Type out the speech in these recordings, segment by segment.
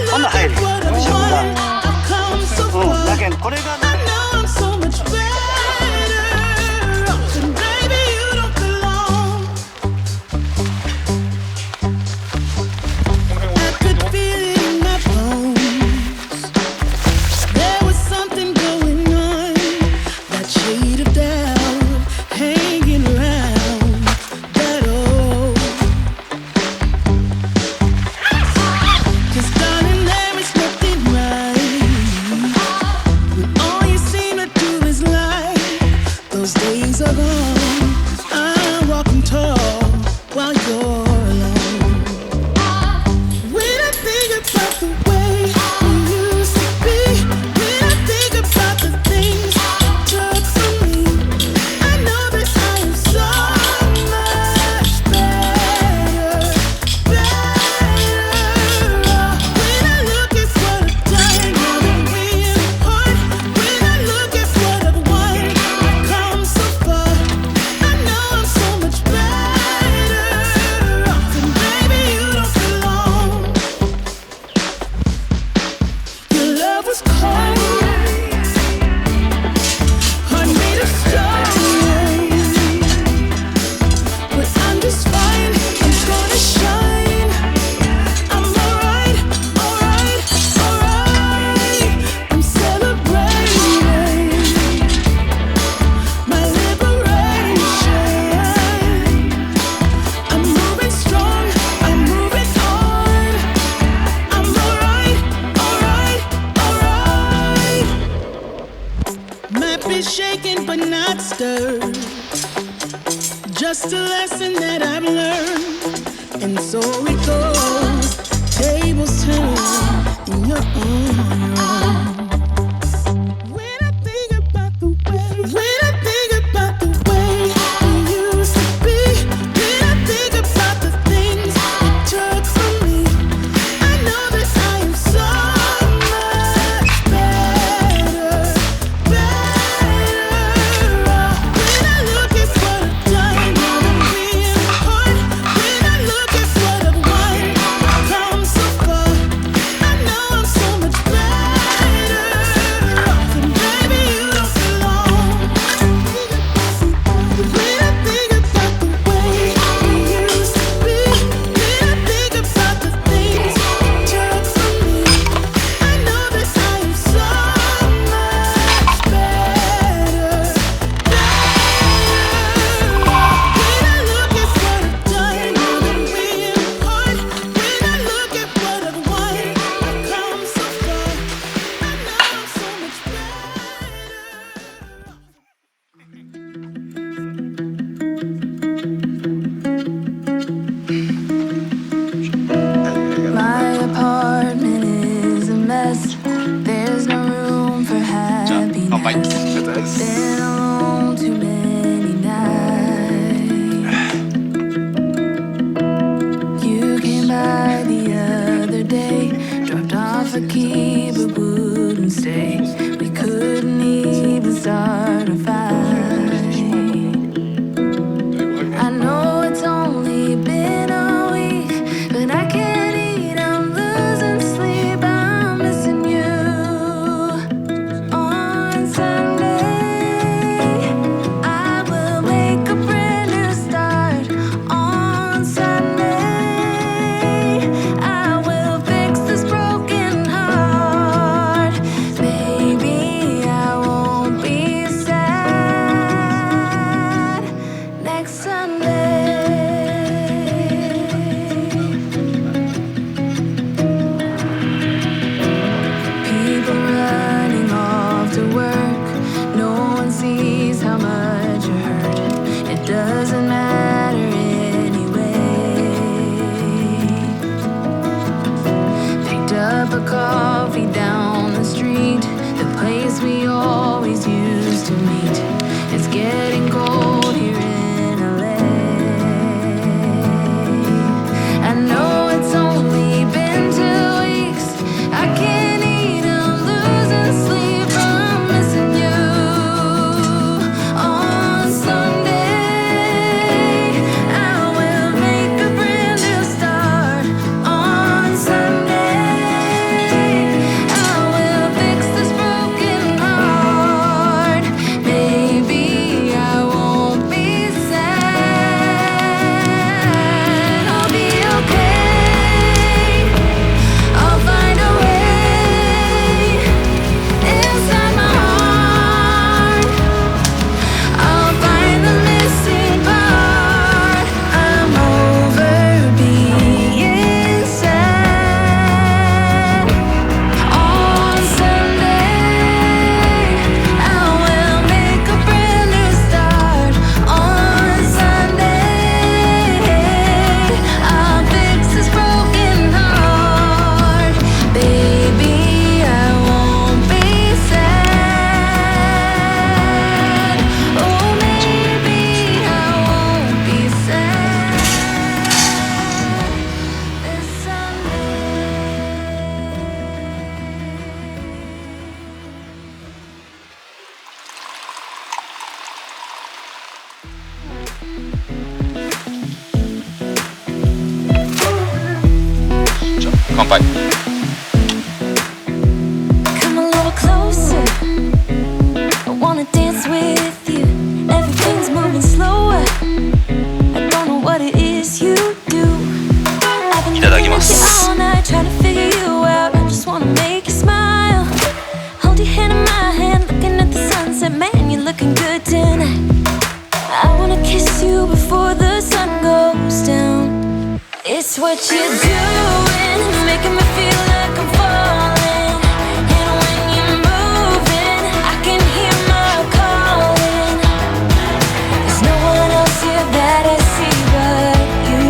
こんな入るよ、後ろが。だけどこれがね。Just a lesson that I've learned, and so it goes. Tables turn, and you're on your own. When I think about the way we used to be, when I think about the things you took from me, I know that I am so much better. When I look at what I've done, now that we're apart. When I look at what I've won, I've come so far. I know I'm so much better. And baby, you don't belong. When I think about the way we used to be, when I think about the things you took from me, I know that I am so much better. When I look at what I've done, now that we're apart. When I look at what I've won, I've come so far. I know I'm so much My apartment is a mess. There's no room for happiness. Been alone too many nights. You came by the other day, dropped off a key but wouldn't stay. We couldn't even start a fight. I know it's only been a week, but I can't eat, I'm losing sleep, I'm missing you. On Sunday, I will make a brand new start. On Sunday, I will fix this broken heart. Baby, I won't be sad next Sunday. People running off to work, no one sees how much you hurt. It doesn't matter anyway. Picked up a coffee down the street, the place we always used to meet. It's getting cold here in LA. 乾杯。 Come a little closer. I wanna dance with you. Everything's moving slower. I don't know what it is you do. I've been いただきま looking at す。 you all night, trying to figure you out. I just wanna make you smile. Hold your hand in my hand, looking at the sunset. Man, you're looking good tonight. I wanna kiss you before the sun goes down. It's what you're doing, making me feel like I'm falling. And when you're moving, I can hear my calling. There's no one else here that I see but you.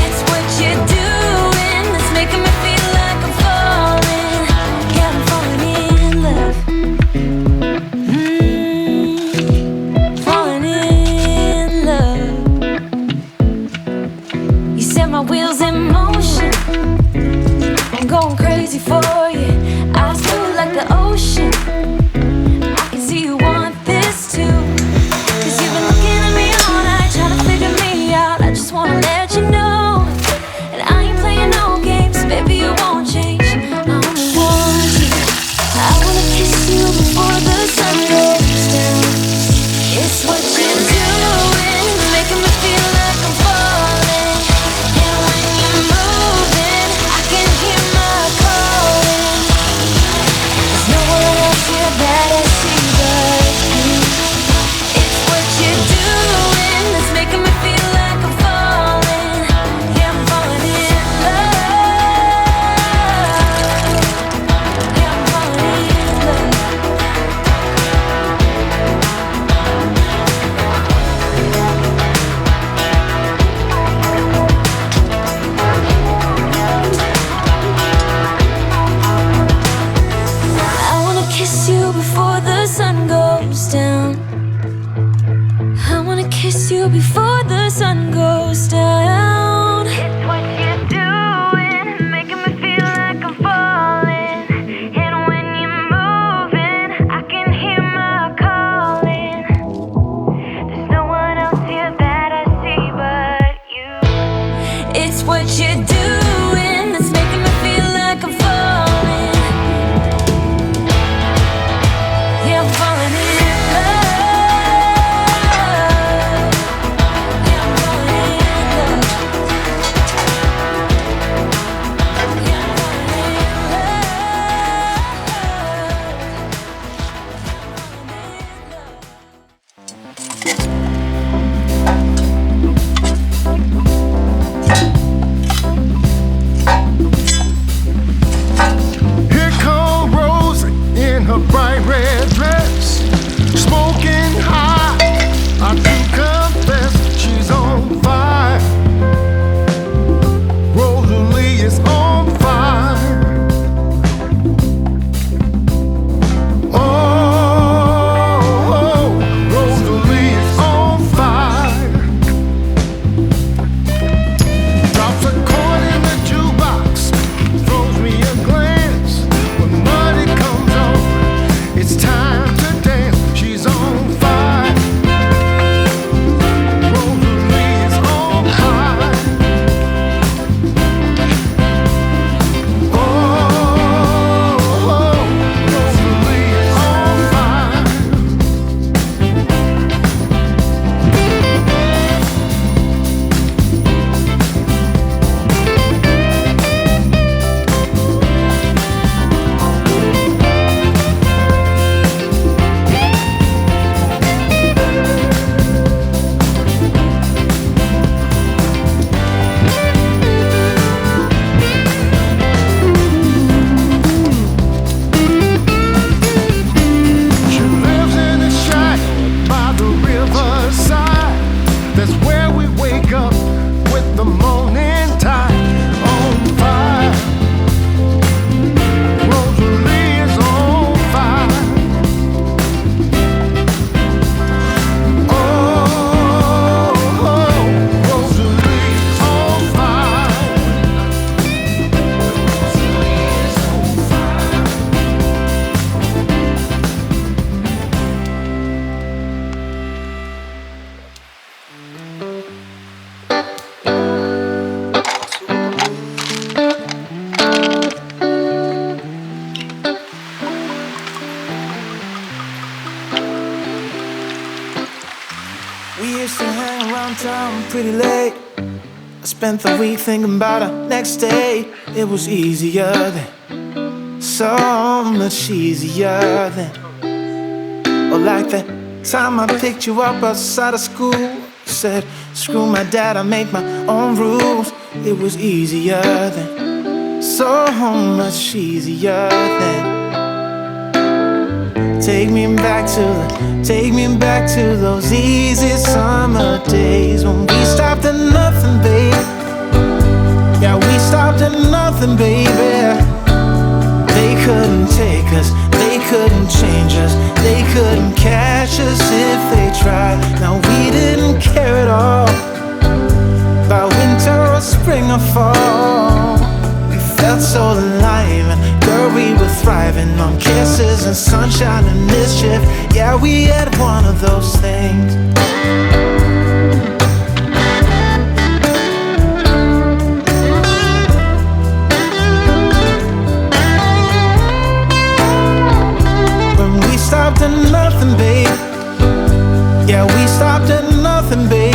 It's what you're doing that's making me feel like I'm falling. Yeah, I'm falling in love. Falling in love. You set my wheels in motion. I'm going crazy for you. Eyes blue like the ocean. I can see you want this too. 'Cause you've been looking at me all night, trying to figure me out. I just wanna let you know. And I ain't playing no games, baby, you won't change. I only want you. I wanna kiss you before the sun goes down. It's what you're doing, making me feel like I'm falling. And when you're moving, I can hear my calling. There's no one else here that I see but you. It's what you're doing that's making me feel like I'm falling. Yeah, I'm falling in love. Yeah, I'm falling in love. I wanna kiss you before the sun goes down. I wanna kiss you before the sun goes down. It's what you're doing, making me feel like I'm falling. And when you're moving, I can hear my calling. There's no one else here that I see but you. It's what you're doing that's making me feel like I'm falling. Yeah, I'm falling in love. Yeah, I'm falling in love. Yeah, I'm falling in love. Here come Rosie in her bright red dress, smoking hot. I do confess she's on fire. Rosalie is on fire. Oh, Rosalie is on fire. Drops a coin in the jukebox, throws me a glance. When money comes on, it's time to dance. She's on fire. Rosalie is on fire. Oh, Rosalie is on fire. She lives in a shack by the riverside. That's where we wake up with the morning tide. On fire. Rosalie is on fire. Oh, Rosalie is on fire. pretty late. I spent the week thinking about our next day. It was easier then, so much easier then. Or like that time I picked you up outside of school. Said, screw my dad, I make my own rules. It was easier then, so much easier then. Take me back to those easy summer days when we stopped at nothing, babe. Yeah, we stopped at nothing, baby. They couldn't take us, they couldn't change us, they couldn't catch us if they tried. Now we didn't care at all about winter or spring or fall. We felt so alive and girl, we were thriving on kisses and sunshine and mischief. Yeah, we had one of those things. When we stopped at nothing, babe. Yeah, we stopped at nothing, baby.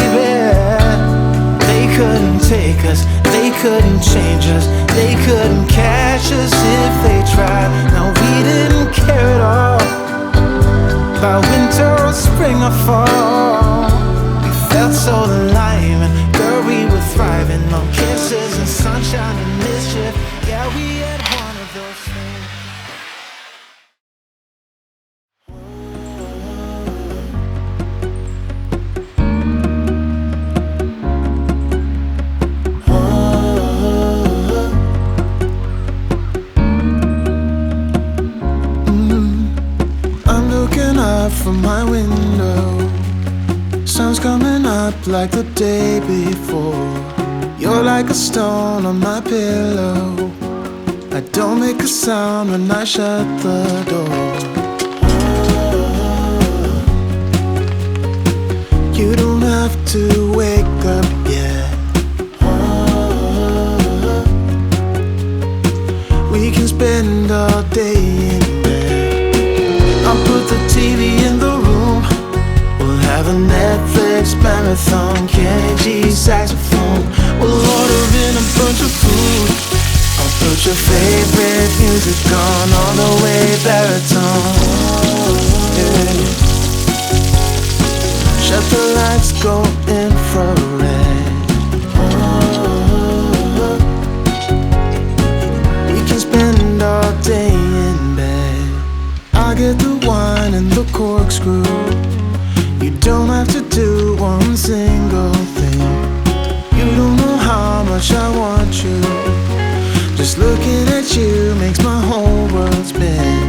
They couldn't take us, they couldn't change us, they couldn't catch us if they tried. Now we didn't care at all about winter or spring or fall. We felt so alive and girl, we were thriving on kisses and sunshine and mischief. Yeah, we had one of those things. From my window, sun's coming up like the day before. You're like a stone on my pillow. I don't make a sound when I shut the door. You don't have to wake up yet. We can spend all day in bed. I'll put the TV in the room. We'll have a Netflix marathon, Kenny G saxophone. We'll order in a bunch of food. I'll put your favorite music on all the way baritone. Yeah. Shut the lights, go infrared. We can spend all day in bed. I get the wine and the corkscrew. You don't have to do one single thing. You don't know how much I want you. Just looking at you makes my whole world spin.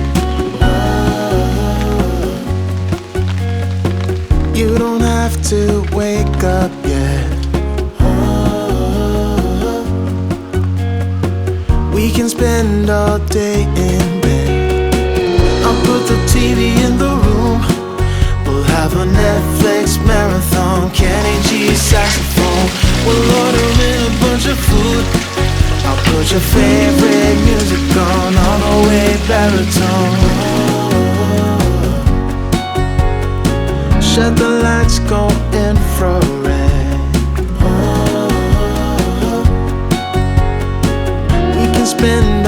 You don't have to wake up yet. We can spend all day in bed. I'll put the TV in the room. We'll have a Netflix marathon, Kenny G saxophone. We'll order in a bunch of food. I'll put your favorite music on all the way baritone. Shut the lights, go infrared. We can spend